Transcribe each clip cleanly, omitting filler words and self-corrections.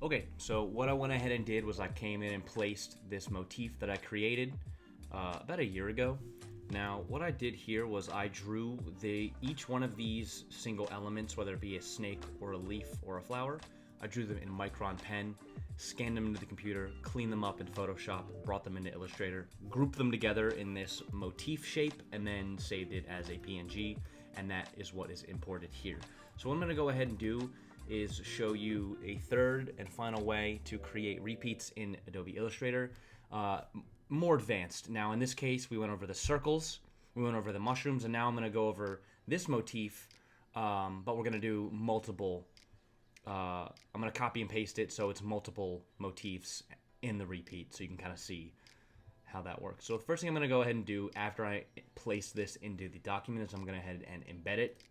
Okay, so what I went ahead and did was I came in and placed this motif that I created about a year ago. Now, what I did here was I drew each one of these single elements, whether it be a snake or a leaf or a flower. I drew them in Micron pen, scanned them into the computer, cleaned them up in Photoshop, brought them into Illustrator, grouped them together in this motif shape, and then saved it as a PNG, and that is what is imported here. So what I'm gonna go ahead and do is show you a third and final way to create repeats in Adobe Illustrator. More advanced. Now in this case, we went over the circles, we went over the mushrooms, and now I'm gonna go over this motif, but we're gonna do multiple, I'm gonna copy and paste it so it's multiple motifs in the repeat so you can kind of see how that works. So the first thing I'm gonna go ahead and do after I place this into the document is I'm gonna go ahead and embed it.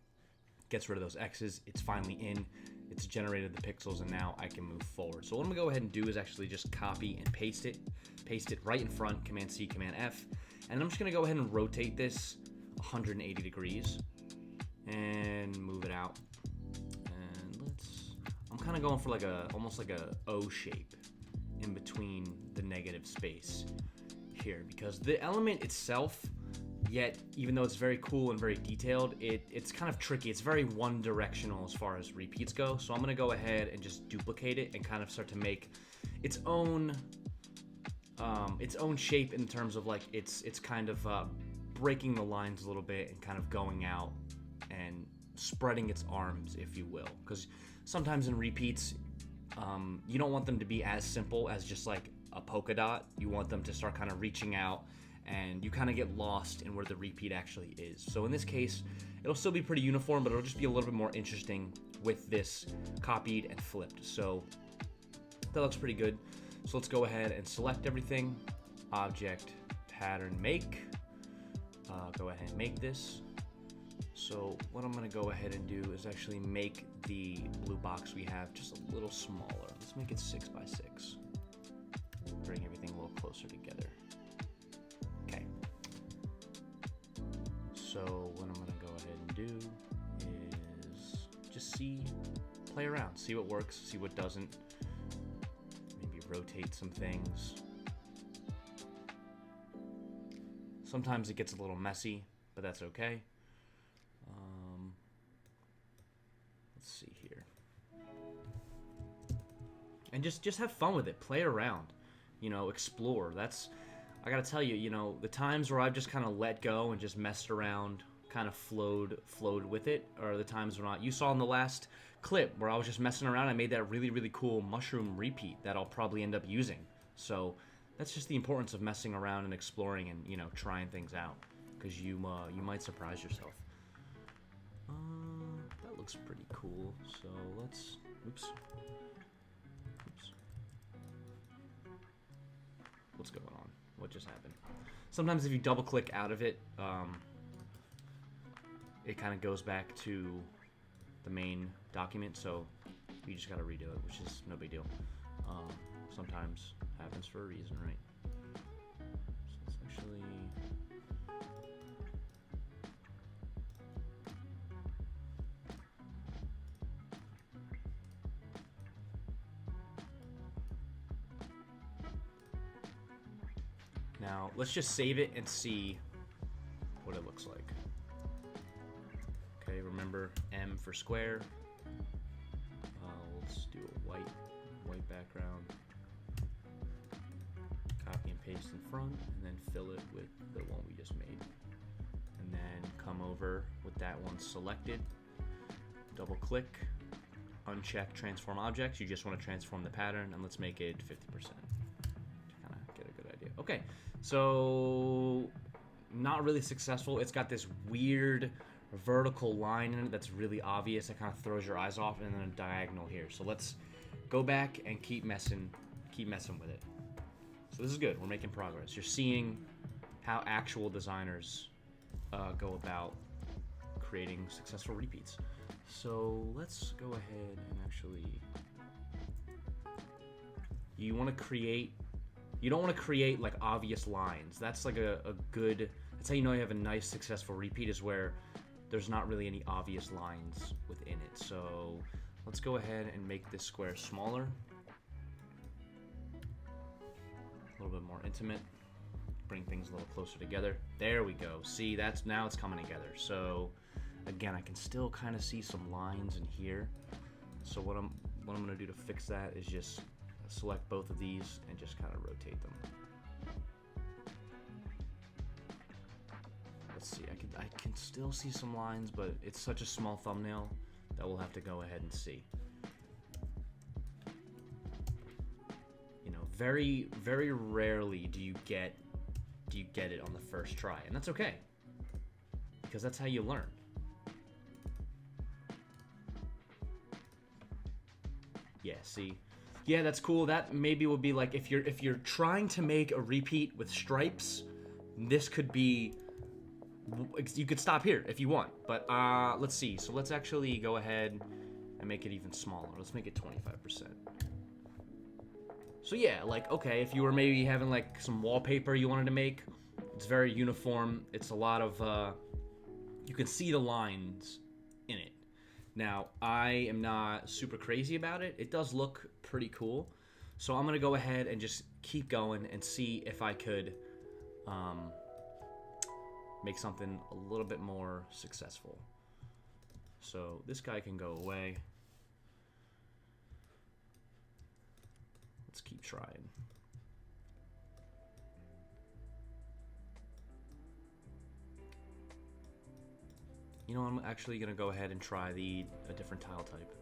Gets rid of those X's, it's finally in, it's generated the pixels, and now I can move forward. So what I'm gonna go ahead and do is actually just copy and paste it right in front, Command C, Command F, and I'm just gonna go ahead and rotate this 180 degrees and move it out. And I'm kind of going for like almost like a O shape in between the negative space here, because the element itself, yet even though it's very cool and very detailed, it's kind of tricky. It's very one directional as far as repeats go. So I'm gonna go ahead and just duplicate it and kind of start to make its own shape in terms of like it's kind of breaking the lines a little bit and kind of going out and spreading its arms, if you will, because sometimes in repeats you don't want them to be as simple as just like a polka dot. You want them to start kind of reaching out, and you kind of get lost in where the repeat actually is. So in this case, it'll still be pretty uniform, but it'll just be a little bit more interesting with this copied and flipped. So that looks pretty good. So let's go ahead and select everything, object, pattern, make, go ahead and make this. So what I'm gonna go ahead and do is actually make the blue box we have just a little smaller. Let's make it 6 by 6. Bring everything a little closer together. Okay. So what I'm gonna go ahead and do is just play around, see what works, see what doesn't. Maybe rotate some things. Sometimes it gets a little messy, but that's okay. Let's see here. And just have fun with it, play around, explore. I gotta tell you, the times where I've just kind of let go and just messed around, kind of flowed with it, are the times when you saw in the last clip where I was just messing around. I made that really, really cool mushroom repeat that I'll probably end up using. So that's just the importance of messing around and exploring and, trying things out, because you might surprise yourself. That looks pretty cool. So let's, oops. What's going on? What just happened? Sometimes if you double click out of it, it kind of goes back to the main document, so you just gotta redo it, which is no big deal. Sometimes happens for a reason, right? So let's actually... Now, let's just save it and see what it looks like. Okay, remember M for square. Let's do a white background. Copy and paste in front, and then fill it with the one we just made. And then come over with that one selected. Double click, uncheck transform objects. You just want to transform the pattern, and let's make it 50%. Get a good idea. Okay, so not really successful. It's got this weird vertical line in it that's really obvious. It kind of throws your eyes off, and then a diagonal here. So let's go back and keep messing with it. So this is good. We're making progress. You're seeing how actual designers go about creating successful repeats. So let's go ahead and actually... You don't want to create like obvious lines. That's like a good, that's how you know you have a nice successful repeat, is where there's not really any obvious lines within it. So let's go ahead and make this square smaller. a little bit more intimate. Bring things a little closer together. There we go. See, that's now it's coming together. So again, I can still kind of see some lines in here. So what I'm gonna do to fix that is just select both of these and just kind of rotate them. Let's see, I can still see some lines, but it's such a small thumbnail that we'll have to go ahead and see. You know, very, very rarely do you get it on the first try, and that's okay, because that's how you learn. Yeah, see? Yeah, that's cool. That maybe would be like if you're trying to make a repeat with stripes, this could be, you could stop here if you want. But let's see. So let's actually go ahead and make it even smaller. Let's make it 25%. So yeah, like, okay, if you were maybe having like some wallpaper you wanted to make, it's very uniform. It's a lot of, you can see the lines in it. Now, I am not super crazy about it. It does look pretty cool. So I'm going to go ahead and just keep going and see if I could make something a little bit more successful. So this guy can go away. Let's keep trying. You know, I'm actually going to go ahead and try a different tile type.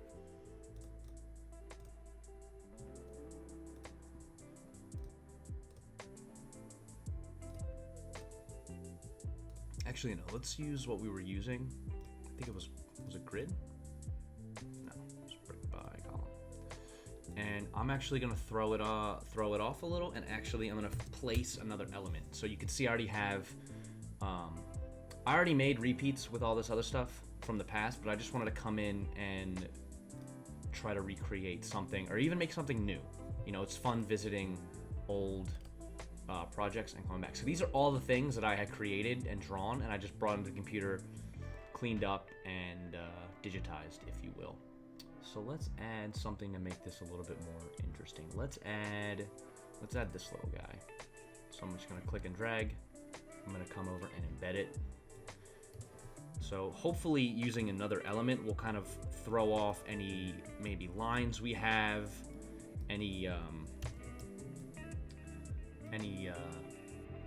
Actually, no, let's use what we were using. I think it was it grid? No, it was brick by column. And I'm actually going to throw it off a little, and actually I'm going to place another element. So you can see I already have, I already made repeats with all this other stuff from the past, but I just wanted to come in and try to recreate something, or even make something new. You know, it's fun visiting old projects and coming back. So these are all the things that I had created and drawn, and I just brought into the computer, cleaned up, and digitized, if you will. So let's add something to make this a little bit more interesting. Let's add this little guy. So I'm just gonna click and drag. I'm gonna come over and embed it. So hopefully using another element will kind of throw off any maybe lines we have, any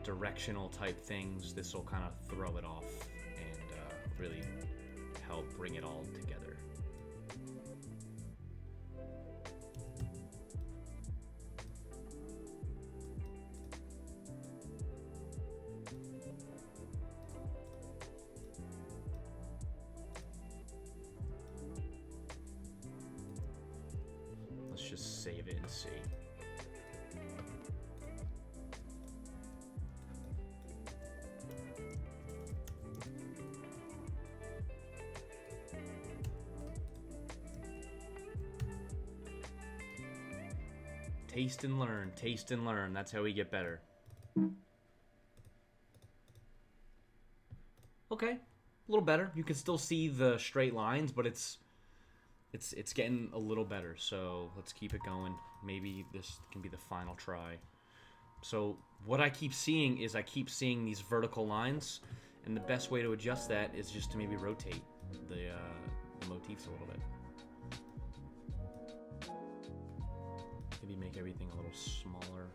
directional type things. This will kind of throw it off and really help bring it all together. Let's just save it and see. Taste and learn, taste and learn. That's how we get better. Okay, a little better. You can still see the straight lines, but it's getting a little better. So let's keep it going. Maybe this can be the final try. So what I keep seeing is these vertical lines, and the best way to adjust that is just to maybe rotate the motifs a little bit. Maybe make everything a little smaller.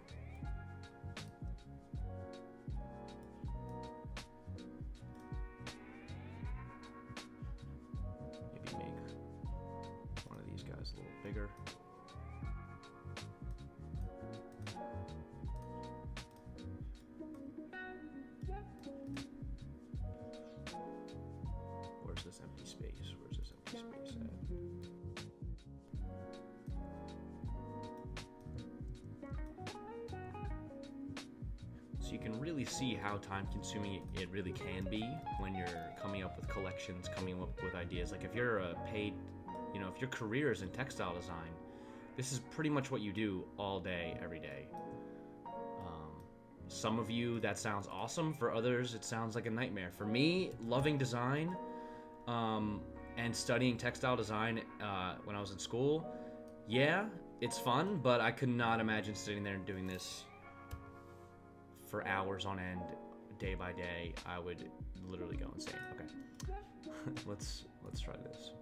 Maybe make one of these guys a little bigger. Where's this empty space? Where's this empty space at? So you can really see how time-consuming it really can be when you're coming up with collections, coming up with ideas. Like if you're a paid, you know, if your career is in textile design, this is pretty much what you do all day, every day. Some of you, that sounds awesome. For others, it sounds like a nightmare. For me, loving design and studying textile design when I was in school, yeah, it's fun, but I could not imagine sitting there and doing this for hours on end, day by day, I would literally go insane. Okay, let's try this.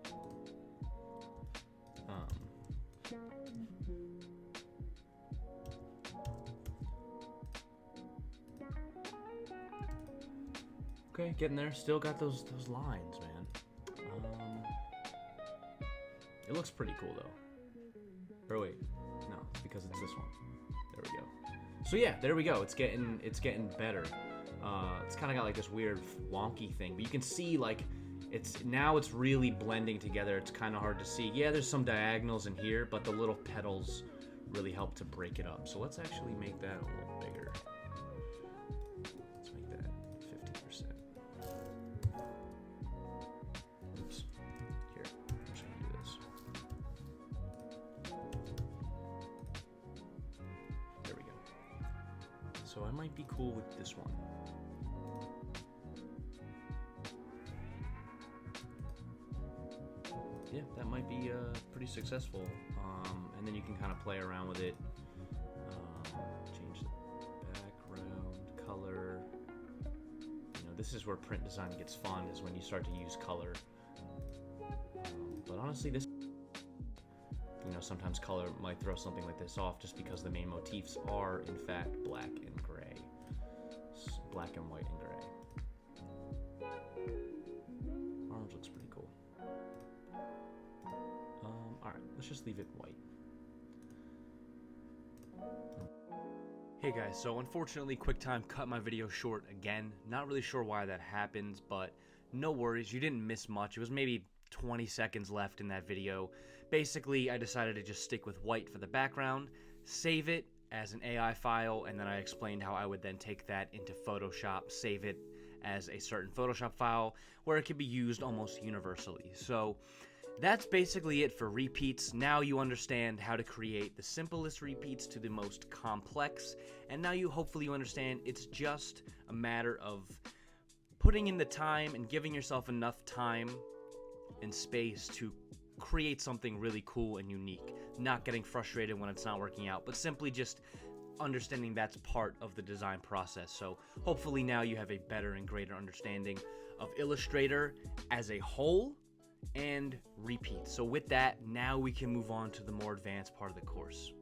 Okay, getting there. Still got those lines, man. It looks pretty cool though. Or wait, no, because it's this one. There we go. So yeah, there we go. It's getting better. It's kind of got like this weird wonky thing, but you can see like it's really blending together. It's kind of hard to see. Yeah, there's some diagonals in here, but the little petals really help to break it up. So let's actually make that a little bigger. Let's make that 50%. Oops. Here, I'm just gonna do this. There we go. So I might be cool with this one. Yeah, that might be pretty successful. And then you can kind of play around with it. Change the background, color. You know, this is where print design gets fun, is when you start to use color. But honestly, this, you know, sometimes color might throw something like this off just because the main motifs are, in fact, black and gray. Black and white and gray. Orange looks pretty cool. Alright, let's just leave it white. Hey guys, so unfortunately QuickTime cut my video short again. Not really sure why that happens, but no worries, you didn't miss much. It was maybe 20 seconds left in that video. Basically, I decided to just stick with white for the background, save it as an AI file, and then I explained how I would then take that into Photoshop, save it as a certain Photoshop file where it could be used almost universally. So that's basically it for repeats. Now you understand how to create the simplest repeats to the most complex, and now hopefully you understand it's just a matter of putting in the time and giving yourself enough time and space to create something really cool and unique. Not getting frustrated when it's not working out, but simply just understanding that's part of the design process. So hopefully now you have a better and greater understanding of Illustrator as a whole and repeat. So with that, now we can move on to the more advanced part of the course.